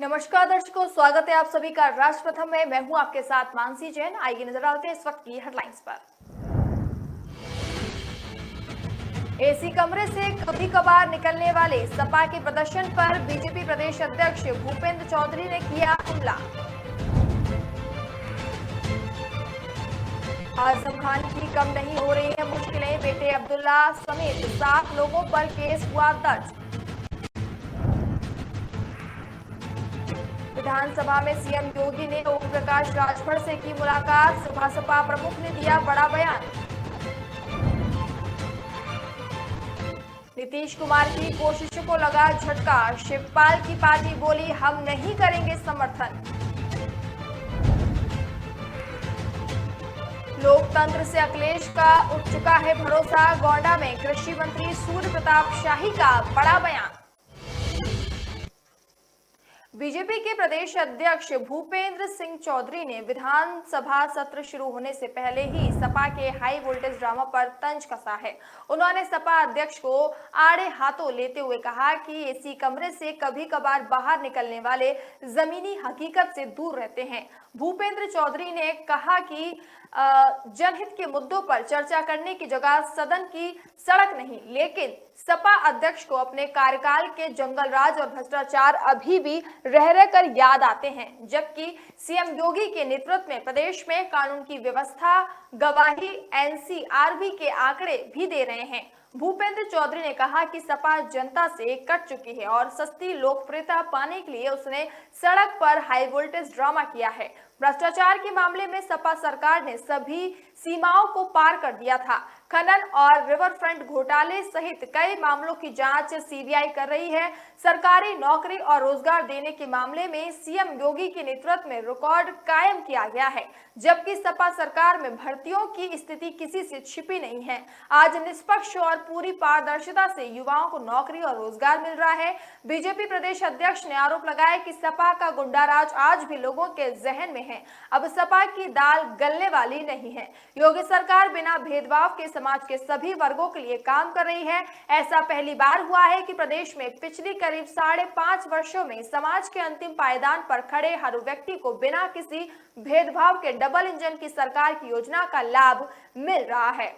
नमस्कार दर्शकों, स्वागत है आप सभी का राष्ट्र प्रथम में। मैं हूं आपके साथ मानसी जैन। आइए नजर डालते हैं इस वक्त की हेडलाइंस पर। एसी कमरे से कभी कभार निकलने वाले सपा के प्रदर्शन पर बीजेपी प्रदेश अध्यक्ष भूपेंद्र चौधरी ने किया हमला। आजम खान की कम नहीं हो रही है मुश्किलें, बेटे अब्दुल्ला समेत 7 लोगों पर केस हुआ दर्ज। विधानसभा में सीएम योगी ने ओम प्रकाश राजभर से की मुलाकात, सपा प्रमुख ने दिया बड़ा बयान। नीतीश कुमार की कोशिशों को लगा झटका, शिवपाल की पार्टी बोली हम नहीं करेंगे समर्थन। लोकतंत्र से अखिलेश का उठ चुका है भरोसा, गोंडा में कृषि मंत्री सूर्य प्रताप शाही का बड़ा बयान। बीजेपी के प्रदेश अध्यक्ष भूपेंद्र सिंह चौधरी ने विधानसभा सत्र शुरू होने से पहले ही सपा के हाई वोल्टेज ड्रामा पर तंज कसा है। उन्होंने सपा अध्यक्ष को आड़े हाथों लेते हुए कहा कि एसी कमरे से कभी कभार बाहर निकलने वाले जमीनी हकीकत से दूर रहते हैं। भूपेंद्र चौधरी ने कहा कि जनहित के मुद्दों पर चर्चा करने की जगह सदन की सड़क नहीं, लेकिन सपा अध्यक्ष को अपने कार्यकाल के जंगल राज और भ्रष्टाचार अभी भी रह रहकर याद आते हैं, जबकि सीएम योगी के नेतृत्व में प्रदेश में कानून की व्यवस्था गवाही एनसीआरबी के आंकड़े भी दे रहे हैं। भूपेंद्र चौधरी ने कहा कि सपा जनता से कट चुकी है और सस्ती लोकप्रियता पाने के लिए उसने सड़क पर हाई वोल्टेज ड्रामा किया है। भ्रष्टाचार के मामले में सपा सरकार ने सभी सीमाओं को पार कर दिया था। खनन और रिवर फ्रंट घोटाले सहित कई मामलों की जांच सीबीआई कर रही है। सरकारी नौकरी और रोजगार देने के मामले में सीएम योगी के नेतृत्व में रिकॉर्ड कायम किया गया है, जबकि सपा सरकार में भर्तियों की स्थिति किसी से छिपी नहीं है। आज निष्पक्ष और पूरी पारदर्शिता से युवाओं को नौकरी और रोजगार मिल रहा है। बीजेपी प्रदेश अध्यक्ष ने आरोप लगाया कि सपा का गुंडाराज आज भी लोगों के जहन में है। अब सपा की दाल गलने वाली नहीं है। योगी सरकार बिना भेदभाव के समाज के सभी वर्गों के लिए काम कर रही है। ऐसा पहली बार हुआ है कि प्रदेश में पिछली करीब 5.5 वर्षों में समाज के अंतिम पायदान पर खड़े हर व्यक्ति को बिना किसी भेदभाव के डबल इंजन की सरकार की योजना का लाभ मिल रहा है।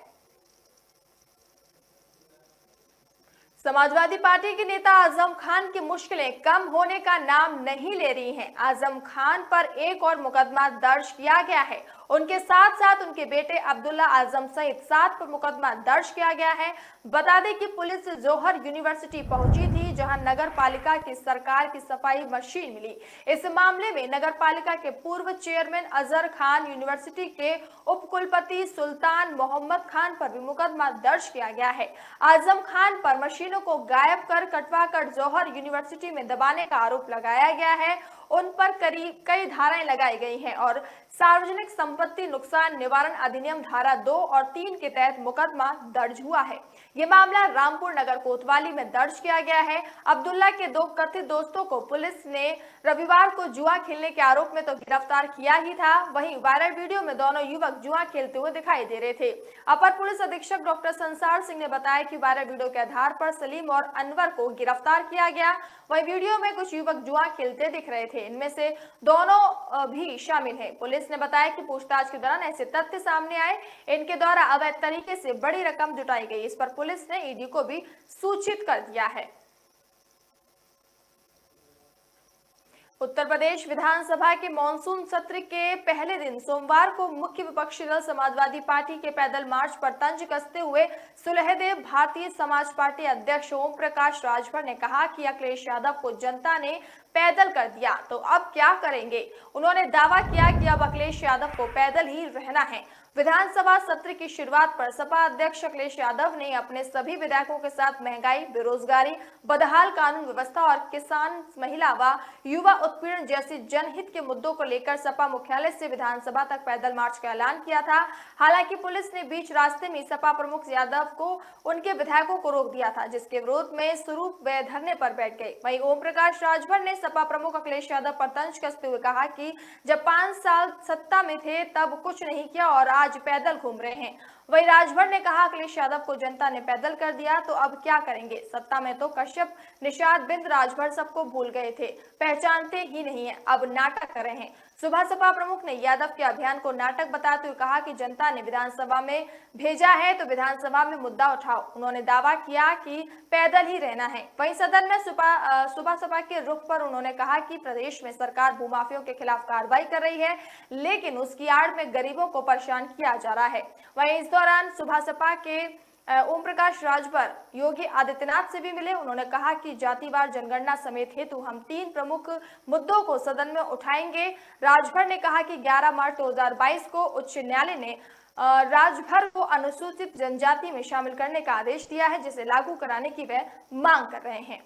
समाजवादी पार्टी के नेता आजम खान की मुश्किलें कम होने का नाम नहीं ले रही हैं। आजम खान पर एक और मुकदमा दर्ज किया गया है। उनके साथ साथ उनके बेटे अब्दुल्ला आजम सहित 7 पर मुकदमा दर्ज किया गया है। बता दें कि पुलिस जौहर यूनिवर्सिटी पहुंची थी, जहां नगर पालिका की सरकार की सफाई मशीन मिली। इस मामले में नगर पालिका के पूर्व चेयरमैन अजहर खान, यूनिवर्सिटी के उपकुलपति सुल्तान मोहम्मद खान पर भी मुकदमा दर्ज किया गया है। आजम खान पर मशीनों को गायब कर कटवा कर जौहर यूनिवर्सिटी में दबाने का आरोप लगाया गया है। उन पर करीब कई धाराएं लगाई गई हैं और सार्वजनिक संपत्ति नुकसान निवारण अधिनियम धारा 2 और 3 के तहत मुकदमा दर्ज हुआ है। ये मामला रामपुर नगर कोतवाली में दर्ज किया गया है। अब्दुल्ला के 2 कथित दोस्तों को पुलिस ने रविवार को जुआ खेलने के आरोप में तो गिरफ्तार किया ही था, वहीं वायरल वीडियो में दोनों युवक जुआ खेलते हुए दिखाई दे रहे थे। अपर पुलिस अधीक्षक डॉक्टर संसार सिंह ने बताया कि वायरल वीडियो के आधार पर सलीम और अनवर को गिरफ्तार किया गया। वहीं वीडियो में कुछ युवक जुआ खेलते दिख रहे थे, इनमें से दोनों भी शामिल हैं। पुलिस ने बताया कि पूछताछ के दौरान ऐसे तथ्य सामने आए, इनके द्वारा अवैध तरीके से बड़ी रकम जुटाई गई। इस पर पुलिस ने ईडी को भी सूचित कर दिया है। उत्तर प्रदेश विधानसभा के मॉनसून सत्र के पहले दिन सोमवार को मुख्य विपक्षी दल समाजवादी पार्टी के पैदल मार्च पर तंज कसते हुए सुलहदेव भारतीय समाज पार्टी अध्यक्ष ओम प्रकाश राजभर ने कहा कि अखिलेश यादव को जनता ने पैदल कर दिया तो अब क्या करेंगे। उन्होंने दावा किया कि अब अखिलेश यादव को पैदल ही रहना है। विधानसभा सत्र की शुरुआत पर सपा अध्यक्ष अखिलेश यादव ने अपने सभी विधायकों के साथ महंगाई, बेरोजगारी, बदहाल कानून व्यवस्था और किसान, महिला व युवा उत्पीड़न जैसी जनहित के मुद्दों को लेकर सपा मुख्यालय से विधानसभा तक पैदल मार्च का ऐलान किया था। हालांकि पुलिस ने बीच रास्ते में सपा प्रमुख यादव को उनके विधायकों को रोक दिया था, जिसके विरोध में स्वरूप वे धरने पर बैठ गए। वहीं ओम प्रकाश राजभर ने सपा प्रमुख अखिलेश यादव पर तंज कसते हुए कहा कि जब 5 साल सत्ता में थे तब कुछ नहीं किया और आज पैदल घूम रहे हैं। वहीं राजभर ने कहा अखिलेश यादव को जनता ने पैदल कर दिया तो अब क्या करेंगे, सत्ता में तो कश्यप, निषाद, बिंद, राजभर सबको भूल गए थे, पहचानते ही नहीं है, अब नाटक कर रहे हैं। सुबह सपा प्रमुख ने यादव के अभियान को नाटक बताते हुए कहा कि जनता ने विधानसभा में भेजा है तो विधानसभा में मुद्दा उठाओ। उन्होंने दावा किया कि पैदल ही रहना है। वहीं सदन में सुबह सपा के रुख पर उन्होंने कहा कि प्रदेश में सरकार भूमाफियों के खिलाफ कार्रवाई कर रही है, लेकिन उसकी आड़ में गरीबों को परेशान किया जा रहा है। वहीं इस दौरान सुबह सपा के ओम प्रकाश राजभर योगी आदित्यनाथ से भी मिले। उन्होंने कहा कि जातिवार जनगणना समेत हेतु हम 3 प्रमुख मुद्दों को सदन में उठाएंगे। राजभर ने कहा कि 11 मार्च 2022 को उच्च न्यायालय ने राजभर को अनुसूचित जनजाति में शामिल करने का आदेश दिया है, जिसे लागू कराने की वे मांग कर रहे हैं।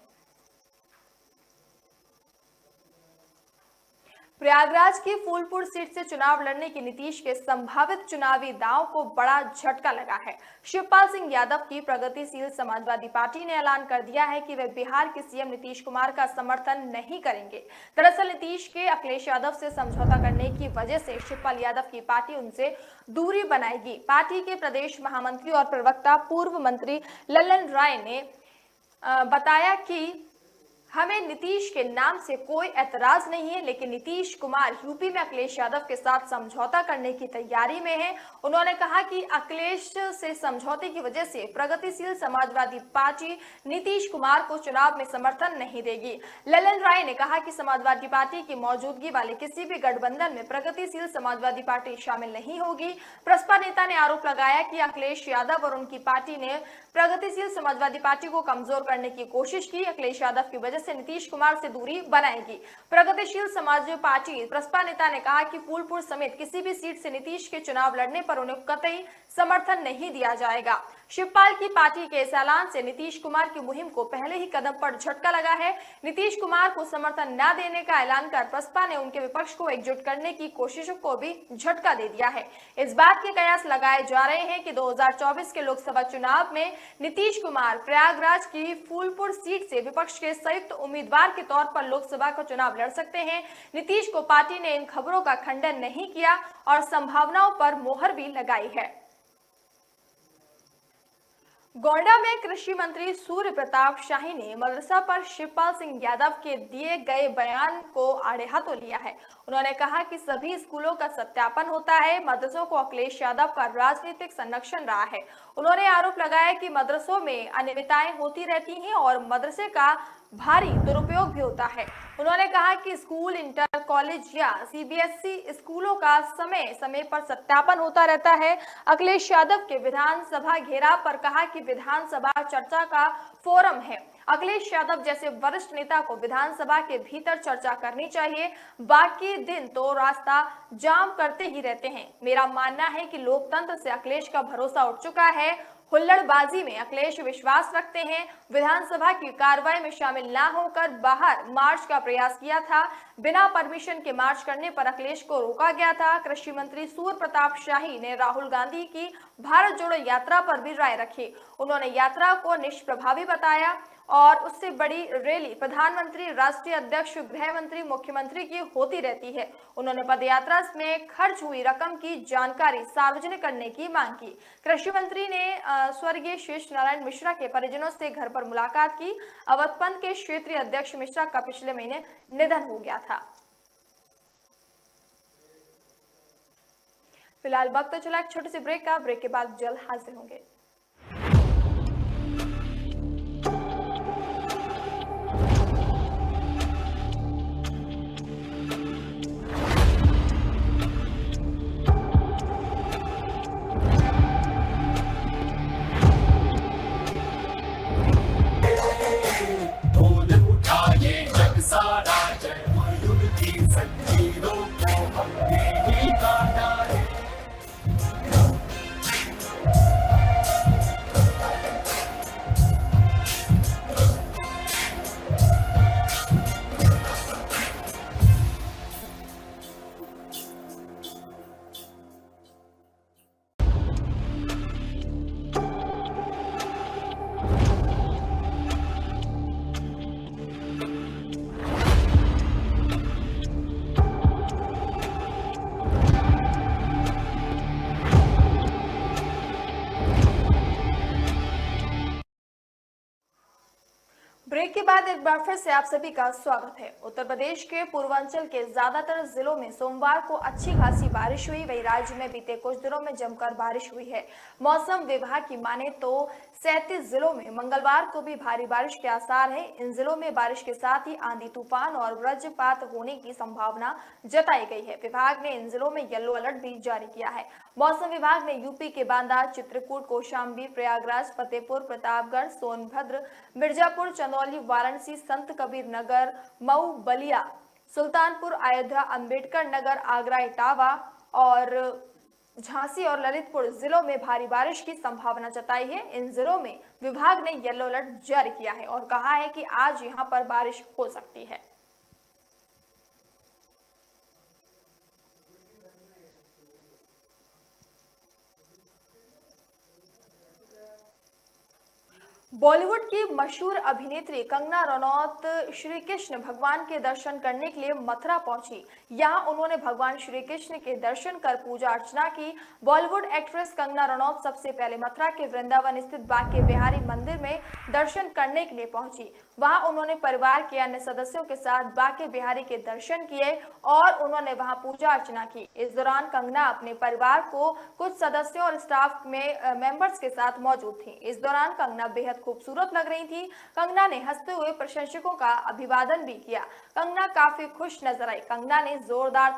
प्रयागराज की फूलपुर सीट से चुनाव लड़ने की नीतीश के संभावित चुनावी दांव को बड़ा झटका लगा है। शिवपाल सिंह यादव की प्रगतिशील समाजवादी पार्टी ने ऐलान कर दिया है कि वे बिहार के सीएम नीतीश कुमार का समर्थन नहीं करेंगे। दरअसल नीतीश के अखिलेश यादव से समझौता करने की वजह से शिवपाल यादव की पार्टी उनसे दूरी बनाएगी। पार्टी के प्रदेश महामंत्री और प्रवक्ता पूर्व मंत्री लल्लन राय ने बताया कि हमें नीतीश के नाम से कोई एतराज नहीं है, लेकिन नीतीश कुमार यूपी में अखिलेश यादव के साथ समझौता करने की तैयारी में है। उन्होंने कहा कि अखिलेश से समझौते की वजह से प्रगतिशील समाजवादी पार्टी नीतीश कुमार को चुनाव में समर्थन नहीं देगी। ललन राय ने कहा कि समाजवादी पार्टी की मौजूदगी वाले किसी भी गठबंधन में प्रगतिशील समाजवादी पार्टी शामिल नहीं होगी। प्रसपा नेता ने आरोप लगाया कि अखिलेश यादव और उनकी पार्टी ने प्रगतिशील समाजवादी पार्टी को कमजोर करने की कोशिश की। अखिलेश यादव की वजह से नीतीश कुमार से दूरी बनाएगी। प्रगतिशील समाजवादी पार्टी प्रसपा नेता ने कहा कि फूलपुर समेत किसी भी सीट से नीतीश के चुनाव लड़ने पर उन्हें कतई समर्थन नहीं दिया जाएगा। शिवपाल की पार्टी के इस ऐलान से नीतीश कुमार की मुहिम को पहले ही कदम पर झटका लगा है। नीतीश कुमार को समर्थन न देने का ऐलान कर प्रसपा ने उनके विपक्ष को एकजुट करने की कोशिशों को भी झटका दे दिया है। इस बात के कयास लगाए जा रहे हैं कि 2024 के लोकसभा चुनाव में नीतीश कुमार प्रयागराज की फूलपुर सीट से विपक्ष के संयुक्त उम्मीदवार के तौर पर लोकसभा का चुनाव लड़ सकते हैं। नीतीश को पार्टी ने इन खबरों का खंडन नहीं किया और संभावनाओं पर मोहर भी लगाई है। गोंडा में कृषि मंत्री सूर्य प्रताप शाही ने मदरसा पर शिवपाल सिंह यादव के दिए गए बयान को आड़े हाथों लिया है। उन्होंने कहा कि सभी स्कूलों का सत्यापन होता है, मदरसों को अखिलेश यादव का राजनीतिक संरक्षण रहा है। उन्होंने आरोप लगाया कि मदरसों में अनियमितताएं होती रहती हैं और मदरसे का भारी दुरुपयोग भी होता है। उन्होंने कहा कि स्कूल, इंटर कॉलेज या सीबीएसई स्कूलों का समय समय पर सत्यापन होता रहता है। अखिलेश यादव के विधानसभा घेराव पर कहा कि विधानसभा चर्चा का फोरम है। अखिलेश यादव जैसे वरिष्ठ नेता को विधानसभा के भीतर चर्चा करनी चाहिए, बाकी दिन तो रास्ता जाम करते ही रहते हैं। मेरा मानना है कि लोकतंत्र से अखिलेश का भरोसा उठ चुका है। हुल्लड़बाजी में अखिलेश विश्वास रखते हैं। विधानसभा की कार्रवाई में शामिल न होकर बाहर मार्च का प्रयास किया था। बिना परमिशन के मार्च करने पर अखिलेश को रोका गया था। कृषि मंत्री सूर्य प्रताप शाही ने राहुल गांधी की भारत जोड़ो यात्रा पर भी राय रखी। उन्होंने यात्रा को निष्प्रभावी बताया और उससे बड़ी रैली प्रधानमंत्री, राष्ट्रीय अध्यक्ष, गृह मंत्री, मुख्यमंत्री की होती रहती है। उन्होंने पदयात्रा में खर्च हुई रकम की जानकारी सार्वजनिक करने की मांग की। कृषि मंत्री ने स्वर्गीय शेष नारायण मिश्रा के परिजनों से घर पर मुलाकात की। अवध पंथ के क्षेत्रीय अध्यक्ष मिश्रा का पिछले महीने निधन हो गया था। फिलहाल वक्त चला एक छोटे से ब्रेक का। ब्रेक के बाद जल्द हाजिर होंगे। ब्रेक के बाद एक बार फिर से आप सभी का स्वागत है। उत्तर प्रदेश के पूर्वांचल के ज्यादातर जिलों में सोमवार को अच्छी खासी बारिश हुई। वही राज्य में बीते कुछ दिनों में जमकर बारिश हुई है। मौसम विभाग की माने तो 37 जिलों में मंगलवार को भी भारी बारिश के आसार है। इन जिलों में बारिश के साथ ही आंधी तूफान और वज्रपात होने की संभावना जताई गई है। विभाग ने इन जिलों में येलो अलर्ट भी जारी किया है। मौसम विभाग ने यूपी के बांदा, चित्रकूट, कौशाम्बी, प्रयागराज, फतेहपुर, प्रतापगढ़, सोनभद्र, मिर्जापुर, चंदौली, वाराणसी, संत कबीर नगर, मऊ, बलिया, सुल्तानपुर, अयोध्या, अंबेडकर नगर, आगरा, इटावा और झांसी और ललितपुर जिलों में भारी बारिश की संभावना जताई है। इन जिलों में विभाग ने येलो अलर्ट जारी किया है और कहा है कि आज यहां पर बारिश हो सकती है। बॉलीवुड की मशहूर अभिनेत्री कंगना रनौत श्री कृष्ण भगवान के दर्शन करने के लिए मथुरा पहुंची। यहां उन्होंने भगवान श्री कृष्ण के दर्शन कर पूजा अर्चना की। बॉलीवुड एक्ट्रेस कंगना रनौत सबसे पहले मथुरा के वृंदावन स्थित बांके बिहारी मंदिर में दर्शन करने के लिए पहुंची। वहां उन्होंने परिवार के अन्य सदस्यों के साथ बांके बिहारी के दर्शन किए और उन्होंने वहां पूजा अर्चना की। इस दौरान कंगना अपने परिवार को कुछ सदस्यों और स्टाफ में मेंबर्स के साथ मौजूद थी। इस दौरान कंगना बेहद खूबसूरत लग रही थी। कंगना ने हंसते हुए प्रशंसकों का अभिवादन भी किया। कंगना काफी खुश नजर आई। कंगना ने जोरदार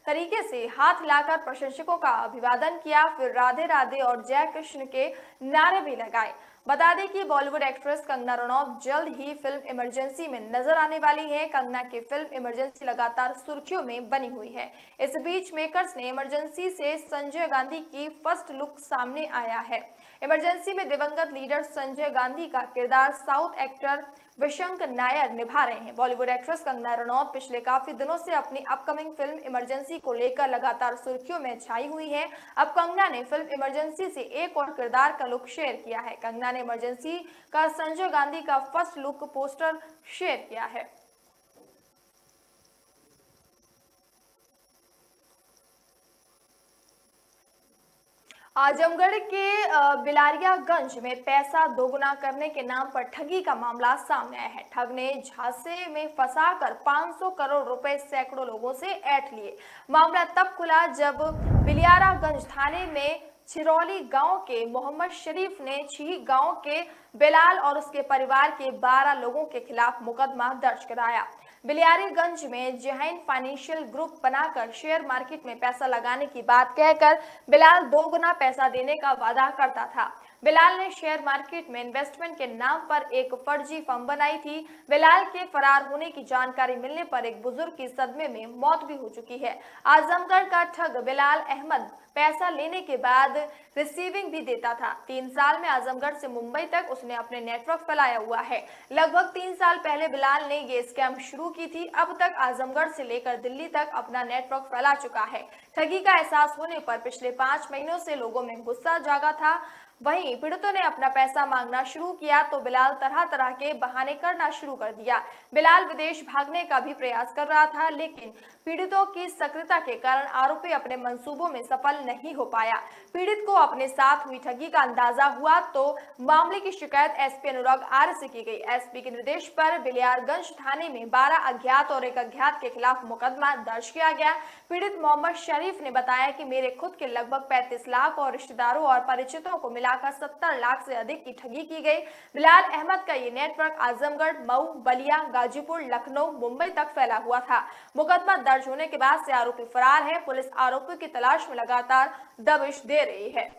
तरीके से हाथ हिलाकर प्रशंसकों का अभिवादन किया, फिर राधे राधे और जय कृष्ण के नारे भी लगाए। बता दें कि बॉलीवुड एक्ट्रेस कंगना रनौत जल्द ही फिल्म इमरजेंसी में नजर आने वाली है। कंगना की फिल्म इमरजेंसी लगातार सुर्खियों में बनी हुई है। इस बीच मेकर्स ने इमरजेंसी से संजय गांधी की फर्स्ट लुक सामने आया है। इमरजेंसी में दिवंगत लीडर संजय गांधी का किरदार साउथ एक्टर विशंक नायर निभा रहे हैं। बॉलीवुड एक्ट्रेस कंगना रनौत पिछले काफी दिनों से अपनी अपकमिंग फिल्म इमरजेंसी को लेकर लगातार सुर्खियों में छाई हुई है। अब कंगना ने फिल्म इमरजेंसी से एक और किरदार का लुक शेयर किया है। कंगना ने इमरजेंसी का संजय गांधी का फर्स्ट लुक पोस्टर शेयर किया है। आजमगढ़ के बिलारियागंज में पैसा दोगुना करने के नाम पर ठगी का मामला सामने आया है। ठग ने झांसे में फंसाकर 500 करोड़ रुपए सैकड़ों लोगों से ऐंठ लिए। मामला तब खुला जब बिलारियागंज थाने में छिरौली गांव के मोहम्मद शरीफ ने छी गांव के बिलाल और उसके परिवार के 12 लोगों के खिलाफ मुकदमा दर्ज कराया। बिलारीगंज में जैन फाइनेंशियल ग्रुप बनाकर शेयर मार्केट में पैसा लगाने की बात कहकर बिलाल दोगुना पैसा देने का वादा करता था। बिलाल ने शेयर मार्केट में इन्वेस्टमेंट के नाम पर एक फर्जी फर्म बनाई थी। बिलाल के फरार होने की जानकारी मिलने पर एक बुजुर्ग की सदमे में मौत भी हो चुकी है। आजमगढ़ का ठग बिलाल अहमद पैसा लेने के बाद रिसीविंग भी देता था। 3 साल में आजमगढ़ से मुंबई तक उसने अपने नेटवर्क फैलाया हुआ है। लगभग 3 साल पहले बिलाल ने ये स्कैम शुरू की थी। अब तक आजमगढ़ से लेकर दिल्ली तक अपना नेटवर्क फैला चुका है। ठगी का एहसास होने पर पिछले 5 महीनों से लोगों में गुस्सा जागा था। वहीं पीड़ितों ने अपना पैसा मांगना शुरू किया तो बिलाल तरह तरह के बहाने करना शुरू कर दिया। बिलाल विदेश भागने का भी प्रयास कर रहा था, लेकिन पीड़ितों की सक्रियता के कारण आरोपी अपने मंसूबों में सफल नहीं हो पाया। पीड़ित को अपने साथ हुई ठगी का अंदाजा हुआ तो मामले की शिकायत एसपी अनुराग आर्य से की गई। एसपी के निर्देश पर बिलारियागंज थाने में 12 अज्ञात और एक अज्ञात के खिलाफ मुकदमा दर्ज किया गया। पीड़ित मोहम्मद शरीफ ने बताया कि मेरे खुद के लगभग 35 लाख और रिश्तेदारों और परिचितों को मिलाकर 70 लाख से अधिक की ठगी की गई। बिलाल अहमद का ये नेटवर्क आजमगढ़, मऊ, बलिया, गाजीपुर, लखनऊ, मुंबई तक फैला हुआ था। मुकदमा दर्ज होने के बाद से आरोपी फरार है। पुलिस आरोपी की तलाश में लगातार दबिश दे रही है।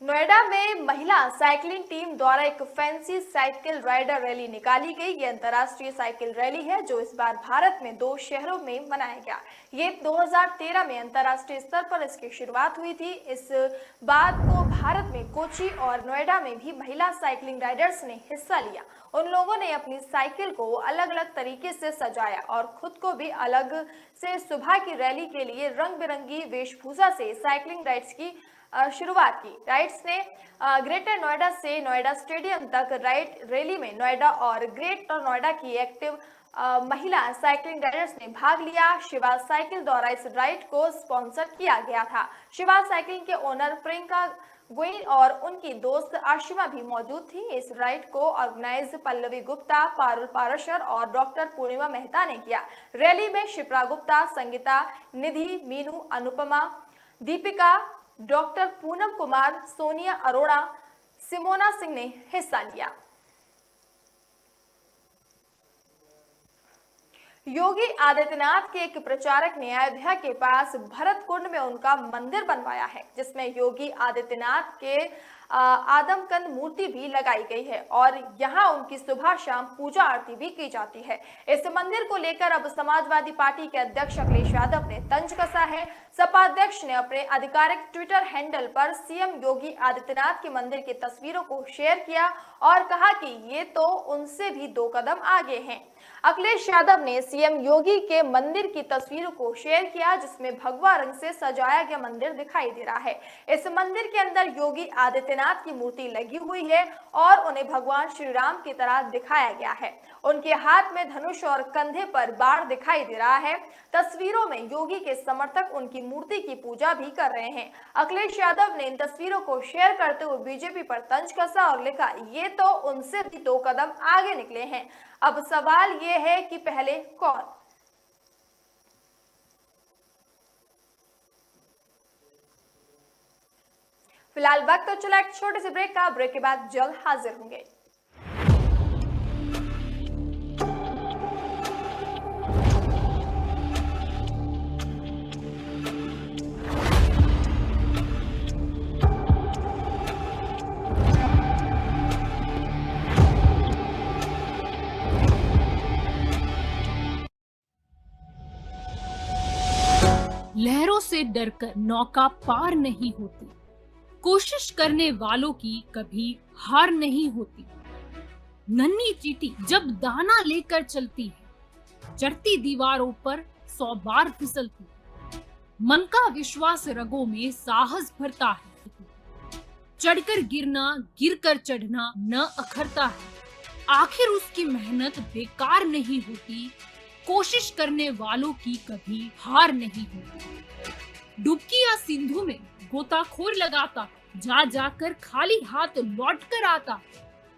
नोएडा में महिला साइकिलिंग टीम द्वारा एक फैंसी साइकिल राइडर रैली निकाली गई। ये अंतर्राष्ट्रीय साइकिल रैली है जो इस बार भारत में 2 शहरों में मनाया गया। ये 2013 में अंतर्राष्ट्रीय स्तर पर इसकी शुरुआत हुई थी। इस बात को भारत में कोची और नोएडा में भी महिला साइकिलिंग राइडर्स ने हिस्सा लिया। उन लोगों ने अपनी साइकिल को अलग अलग तरीके से सजाया और खुद को भी अलग से सुबह की रैली के लिए रंग बिरंगी वेशभूषा से साइकिलिंग राइड्स की शुरुआत की। राइड्स ने ग्रेटर नोएडा से नोएडा स्टेडियम तक राइड रैली में नोएडा और ग्रेटर नोएडा की एक्टिव महिला साइकिलिंग राइडर्स ने भाग लिया। शिवा साइकिल द्वारा इस राइड को स्पॉन्सर किया गया था। शिवा साइकिलिंग के ओनर प्रियंका गोइन और उनकी दोस्त आशिमा भी मौजूद थी। इस राइड को ऑर्गेनाइज पल्लवी गुप्ता, पारुल पाराशर और डॉक्टर पूर्णिमा मेहता ने किया। रैली में शिप्रा गुप्ता, संगीता, निधि, मीनू, अनुपमा, दीपिका, डॉक्टर पूनम कुमार, सोनिया अरोड़ा, सिमोना सिंह ने हिस्सा लिया। योगी आदित्यनाथ के एक प्रचारक ने अयोध्या के पास भरत कुंड में उनका मंदिर बनवाया है, जिसमें योगी आदित्यनाथ के आदमकंद मूर्ति भी लगाई गई है और यहां उनकी सुबह शाम पूजा आरती भी की जाती है। इस मंदिर को लेकर अब समाजवादी पार्टी के अध्यक्ष अखिलेश यादव ने तंज कसा है। सपा अध्यक्ष ने अपने आधिकारिक ट्विटर हैंडल पर सीएम योगी आदित्यनाथ के मंदिर की तस्वीरों को शेयर किया और कहा कि ये तो उनसे भी 2 कदम आगे हैं। अखिलेश यादव ने सीएम योगी के मंदिर की तस्वीरों को शेयर किया, जिसमें भगवा रंग से सजाया गया मंदिर दिखाई दे रहा है। इस मंदिर के अंदर योगी आदित्यनाथ की मूर्ति लगी हुई है और उन्हें भगवान श्री राम की तरह दिखाया गया है। उनके हाथ में धनुष और कंधे पर बाण दिखाई दे रहा है। तस्वीरों में योगी के समर्थक उनकी मूर्ति की पूजा भी कर रहे हैं। अखिलेश यादव ने इन तस्वीरों को शेयर करते हुए बीजेपी पर तंज कसा और लिखा, ये तो उनसे भी 2 कदम आगे निकले हैं। अब सवाल ये है कि पहले कौन? फिलहाल वक्त तो चला एक छोटे से ब्रेक का। ब्रेक के बाद जल्द हाजिर होंगे। लहरों से डरकर नौका पार नहीं होती, कोशिश करने वालों की कभी हार नहीं होती। नन्ही चींटी जब दाना लेकर चलती है, चढ़ती दीवारों पर 100 बार फिसलती है। मन का विश्वास रगों में साहस भरता है, चढ़कर गिरना, गिरकर चढ़ना न अखरता है। आखिर उसकी मेहनत बेकार नहीं होती, कोशिश करने वालों की कभी हार नहीं होती। डुबकी या सिंधु में गोताखोर लगाता, जा जाकर खाली हाथ लौट कर आता।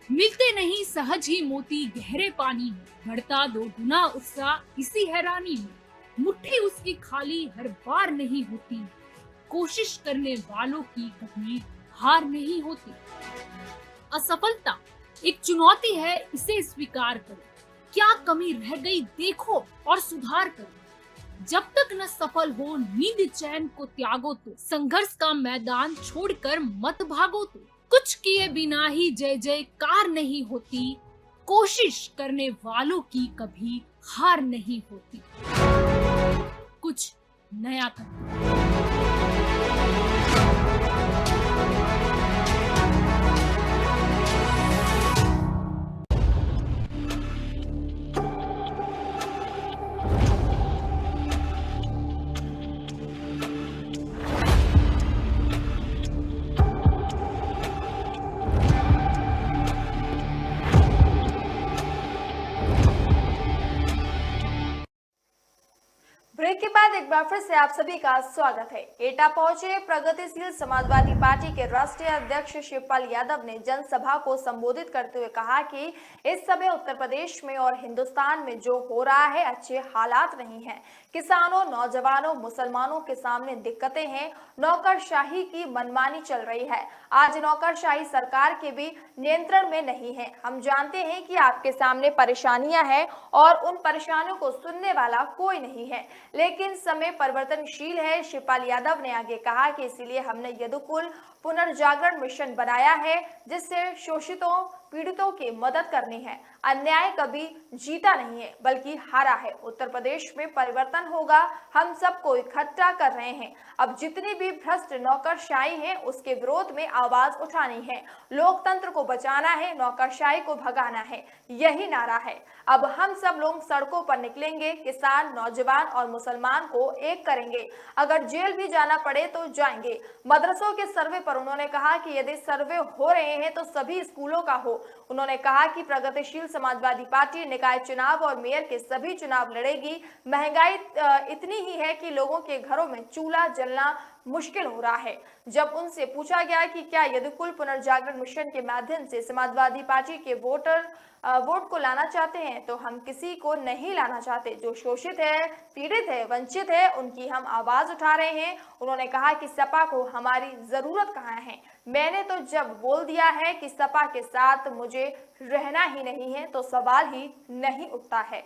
मिलते नहीं सहज ही मोती गहरे पानी में, बढ़ता 2 गुना उत्साह इसी हैरानी में। मुट्ठी उसकी खाली हर बार नहीं होती, कोशिश करने वालों की कभी हार नहीं होती। असफलता एक चुनौती है, इसे स्वीकार करो। क्या कमी रह गई देखो और सुधार करो। जब तक न सफल हो नींद चैन को त्यागो तो, संघर्ष का मैदान छोड़कर मत भागो तो। कुछ किए बिना ही जय जयकार नहीं होती, कोशिश करने वालों की कभी हार नहीं होती। कुछ नया करना। ब्रेक के बाद एक बार फिर से आप सभी का स्वागत है। एटा पहुंचे प्रगतिशील समाजवादी पार्टी के राष्ट्रीय अध्यक्ष शिवपाल यादव ने जनसभा को संबोधित करते हुए कहा कि इस समय उत्तर प्रदेश में और हिंदुस्तान में जो हो रहा है अच्छे हालात नहीं हैं। किसानों, नौजवानों, मुसलमानों के सामने दिक्कतें हैं। नौकरशाही की मनमानी चल रही है। आज नौकरशाही सरकार के भी नियंत्रण में नहीं है। हम जानते हैं कि आपके सामने परेशानियां हैं और उन परेशानियों को सुनने वाला कोई नहीं है, लेकिन समय परिवर्तनशील है। शिवपाल यादव ने आगे कहा कि इसीलिए हमने यदुकुल पुनर्जागरण मिशन बनाया है, जिससे शोषितों, पीड़ितों की मदद करनी है। अन्याय कभी जीता नहीं है बल्कि हारा है। उत्तर प्रदेश में परिवर्तन होगा, हम सबको इकट्ठा कर रहे हैं। अब जितनी भी भ्रष्ट नौकरशाही है उसके विरोध में आवाज उठानी है। लोकतंत्र को बचाना है, नौकरशाही को भगाना है, यही नारा है। अब हम सब लोग सड़कों पर निकलेंगे, किसान, नौजवान और मुसलमान को एक करेंगे। अगर जेल भी जाना पड़े तो जाएंगे। मदरसों के सर्वे पर उन्होंने कहा कि यदि सर्वे हो रहे हैं तो सभी स्कूलों का हो। उन्होंने कहा कि प्रगतिशील समाजवादी पार्टी निकाय चुनाव और मेयर के सभी चुनाव लड़ेगी। महंगाई इतनी ही है कि लोगों के घरों में चूल्हा जलना मुश्किल हो रहा है। जब उनसे पूछा गया कि क्या यदुकुल पुनर्जागरण मिशन के माध्यम से समाजवादी पार्टी के वोट को लाना चाहते हैं, तो हम किसी को नहीं लाना चाहते। जो शोषित है, पीड़ित है, वंचित है, उनकी हम आवाज उठा रहे हैं। उन्होंने कहा कि सपा को हमारी जरूरत कहाँ है। मैंने तो जब बोल दिया है कि सपा के साथ मुझे रहना ही नहीं है, तो सवाल ही नहीं उठता है।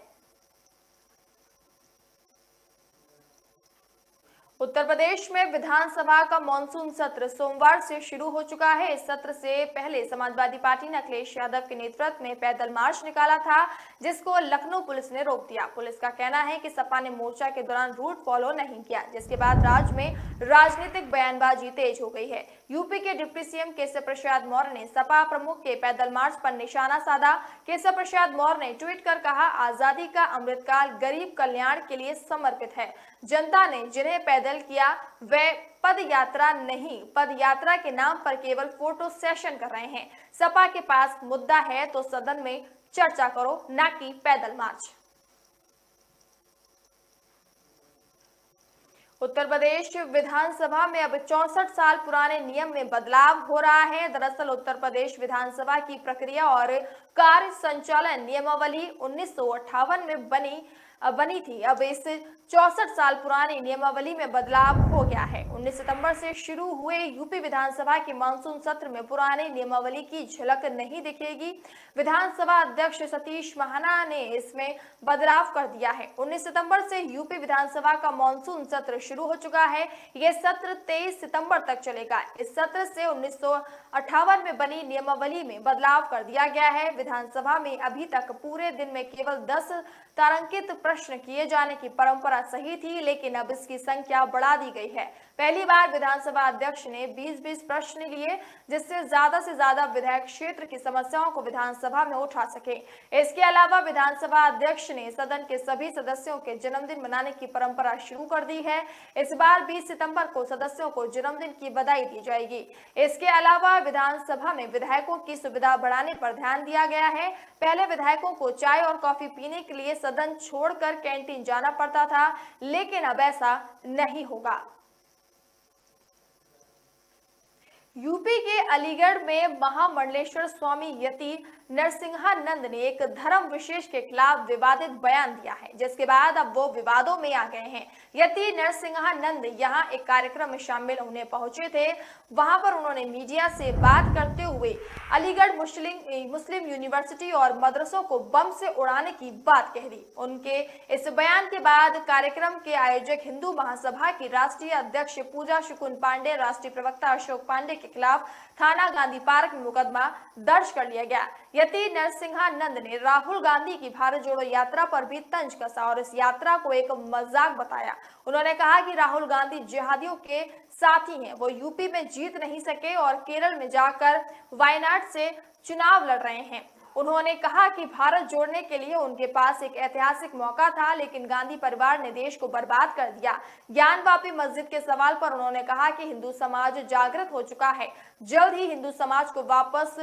उत्तर प्रदेश में विधानसभा का मॉनसून सत्र सोमवार से शुरू हो चुका है। इस सत्र से पहले समाजवादी पार्टी ने अखिलेश यादव के नेतृत्व में पैदल मार्च निकाला था, जिसको लखनऊ पुलिस ने रोक दिया। पुलिस का कहना है कि सपा ने मोर्चा के दौरान रूट फॉलो नहीं किया, जिसके बाद राज्य में राजनीतिक बयानबाजी तेज हो गई है। यूपी के डिप्टी सीएम केशव प्रसाद मौर्य ने सपा प्रमुख के पैदल मार्च पर निशाना साधा। केशव प्रसाद मौर्य ने ट्वीट कर कहा, आजादी का अमृतकाल गरीब कल्याण के लिए समर्पित है। जनता ने जिन्हें पैदल किया वे पद यात्रा नहीं, पद यात्रा के नाम पर केवल फोटो सेशन कर रहे हैं। सपा के पास मुद्दा है तो सदन में चर्चा करो, न कि पैदल मार्च। उत्तर प्रदेश विधानसभा में अब 64 साल पुराने नियम में बदलाव हो रहा है। दरअसल उत्तर प्रदेश विधानसभा की प्रक्रिया और कार्य संचालन नियमावली 1958 में बनी थी। अब इस 64 साल पुरानी नियमावली में बदलाव हो गया है। 19 सितंबर से शुरू हुए यूपी विधानसभा के मानसून सत्र में पुरानी नियमावली की झलक नहीं दिखेगी। विधानसभा अध्यक्ष सतीश महाना ने इसमें बदलाव कर दिया है। 19 सितंबर से यूपी विधानसभा का मानसून सत्र शुरू हो चुका है। यह सत्र 23 सितंबर तक चलेगा। इस सत्र से 1958 में बनी नियमावली में बदलाव कर दिया गया है। विधानसभा में अभी तक पूरे दिन में केवल 10 तारांकित प्रश्न किए जाने की परंपरा सही थी, लेकिन अब इसकी संख्या बढ़ा दी गई है। पहली बार विधानसभा अध्यक्ष ने 20-20 प्रश्न लिए, जिससे ज्यादा विधायक क्षेत्र की समस्याओं को विधानसभा में उठा सके। इसके अलावा विधानसभा अध्यक्ष ने सदन के सभी सदस्यों के जन्मदिन मनाने की परंपरा शुरू कर दी है। इस बार 20 सितंबर को सदस्यों को जन्मदिन की बधाई दी जाएगी। इसके अलावा विधानसभा में विधायकों की सुविधा बढ़ाने पर ध्यान दिया गया है। पहले विधायकों को चाय और कॉफी पीने के लिए सदन छोड़कर कैंटीन जाना पड़ता था, लेकिन अब ऐसा नहीं होगा। यूपी के अलीगढ़ में महामंडलेश्वर स्वामी यति नरसिंहानंद ने एक धर्म विशेष के खिलाफ विवादित बयान दिया है, जिसके बाद अब वो विवादों में आ गए हैं। यति नरसिंहानंद यहां एक कार्यक्रम में शामिल होने पहुंचे थे। वहां पर उन्होंने मीडिया से बात करते हुए अलीगढ़ मुस्लिम यूनिवर्सिटी और मदरसों को बम से उड़ाने की बात कह दी। उनके इस बयान के बाद कार्यक्रम के आयोजक हिंदू महासभा की राष्ट्रीय अध्यक्ष पूजा शुकुन पांडे, राष्ट्रीय प्रवक्ता अशोक पांडे के खिलाफ थाना गांधी पार्क में मुकदमा दर्ज कर लिया गया। यति नरसिंहानंद ने राहुल गांधी की भारत जोड़ो यात्रा पर भी तंज कसा और इस यात्रा को एक मजाक बताया। उन्होंने कहा कि राहुल गांधी जिहादियों के साथी हैं, वो यूपी में जीत नहीं सके और केरल में जाकर वायनाड से चुनाव लड़ रहे हैं। उन्होंने कहा कि भारत जोड़ने के लिए उनके पास एक ऐतिहासिक मौका था, लेकिन गांधी परिवार ने देश को बर्बाद कर दिया। ज्ञानवापी मस्जिद के सवाल पर उन्होंने कहा कि हिंदू समाज जागृत हो चुका है, जल्द ही हिंदू समाज को वापस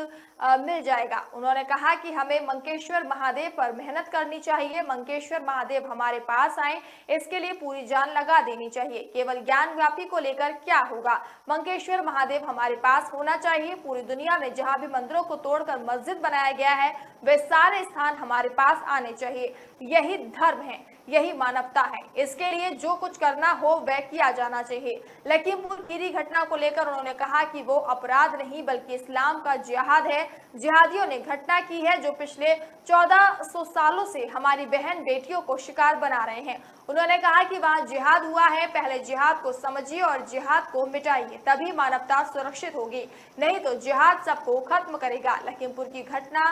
मिल जाएगा। उन्होंने कहा कि हमें मंकेश्वर महादेव पर मेहनत करनी चाहिए। मंकेश्वर महादेव हमारे पास आए, इसके लिए पूरी जान लगा देनी चाहिए। केवल ज्ञानव्यापी को लेकर क्या होगा? मंकेश्वर महादेव हमारे पास होना चाहिए। पूरी दुनिया में जहां भी मंदिरों को तोड़कर मस्जिद बनाया गया है, वे सारे स्थान हमारे पास आने चाहिए। यही धर्म है, यही मानवता है। इसके लिए जो कुछ करना हो वह किया जाना चाहिए। लखीमपुर खीरी घटना को लेकर उन्होंने कहा कि वो अपराध नहीं बल्कि इस्लाम का जिहाद है। जिहादियों ने घटना की है जो पिछले 1400 सालों से हमारी बहन बेटियों को शिकार बना रहे हैं। उन्होंने कहा कि वहां जिहाद हुआ है, पहले जिहाद को समझिए और जिहाद को मिटाइए, तभी मानवता सुरक्षित होगी, नहीं तो जिहाद सबको खत्म करेगा। लखीमपुर की घटना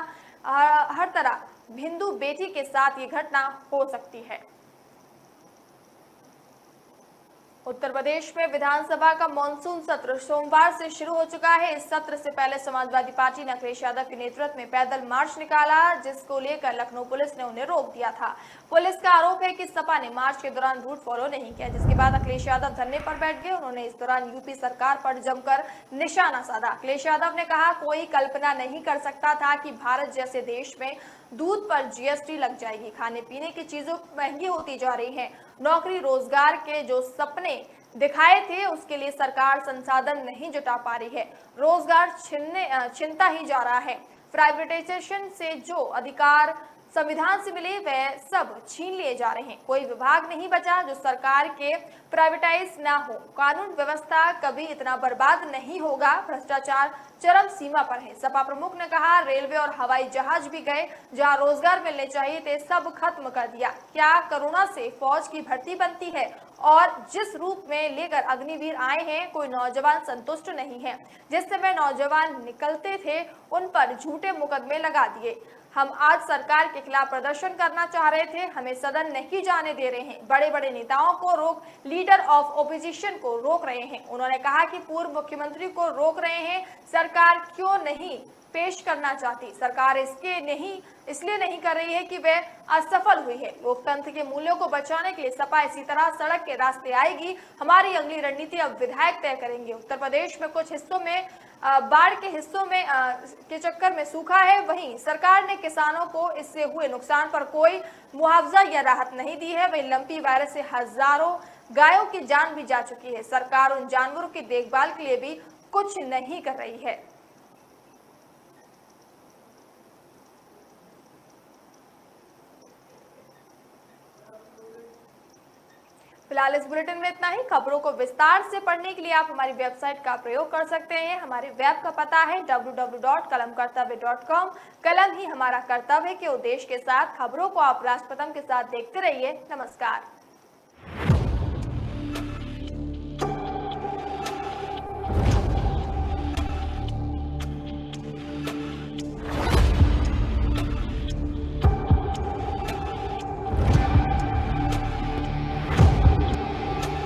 हर तरह हिंदू बेटी के साथ ये घटना हो सकती है। उत्तर प्रदेश में विधानसभा का मॉनसून सत्र सोमवार से शुरू हो चुका है। इस सत्र से पहले समाजवादी पार्टी ने अखिलेश यादव के नेतृत्व में पैदल मार्च निकाला, जिसको लेकर लखनऊ पुलिस ने उन्हें रोक दिया था। पुलिस का आरोप है कि सपा ने मार्च के दौरान रूट फॉलो नहीं किया, जिसके बाद अखिलेश यादव धरने पर बैठ गए। उन्होंने इस दौरान यूपी सरकार पर जमकर निशाना साधा। अखिलेश यादव ने कहा, कोई कल्पना नहीं कर सकता था कि भारत जैसे देश में दूध पर जीएसटी लग जाएगी। खाने पीने की चीजों महंगी होती जा रही हैं। नौकरी रोजगार के जो सपने दिखाए थे उसके लिए सरकार संसाधन नहीं जुटा पा रही है। रोजगार छिनता ही जा रहा है। प्राइवेटाइजेशन से जो अधिकार संविधान से मिले वह सब छीन लिए जा रहे हैं। कोई विभाग नहीं बचा जो सरकार के प्राइवेटाइज ना हो। कानून व्यवस्था कभी इतना बर्बाद नहीं होगा। भ्रष्टाचार चरम सीमा पर है। सपा प्रमुख ने कहा, रेलवे और हवाई जहाज भी गए, जहां रोजगार मिलने चाहिए थे सब खत्म कर दिया। क्या करुणा से फौज की भर्ती बनती है? और जिस रूप में लेकर अग्निवीर आए हैं, कोई नौजवान संतुष्ट नहीं है। जिस समय नौजवान निकलते थे उन पर झूठे मुकदमे लगा दिए। हम आज सरकार के खिलाफ प्रदर्शन करना चाह रहे थे, हमें सदन नहीं जाने दे रहे हैं। बड़े बड़े नेताओं को रोक, लीडर ऑफ ओपोजिशन को रोक रहे हैं। उन्होंने कहा कि पूर्व मुख्यमंत्री को रोक रहे हैं। सरकार क्यों नहीं पेश करना चाहती? सरकार इसलिए नहीं कर रही है कि वह असफल हुई है। लोकतंत्र के मूल्यों को बचाने के लिए सपा इसी तरह सड़क के रास्ते आएगी। हमारी अगली रणनीति अब विधायक तय करेंगे। उत्तर प्रदेश में कुछ हिस्सों में बाढ़ के हिस्सों में के चक्कर में सूखा है। वहीं सरकार ने किसानों को इससे हुए नुकसान पर कोई मुआवजा या राहत नहीं दी है। वहीं लंपी वायरस से हजारों गायों की जान भी जा चुकी है। सरकार उन जानवरों की देखभाल के लिए भी कुछ नहीं कर रही है। फिलहाल इस बुलेटिन में इतना ही। खबरों को विस्तार से पढ़ने के लिए आप हमारी वेबसाइट का प्रयोग कर सकते हैं। हमारे वेब का पता है www.kalamkartavya.com। कलम ही हमारा कर्तव्य के उद्देश्य के साथ खबरों को आप राष्ट्रप्रथम के साथ देखते रहिए। नमस्कार।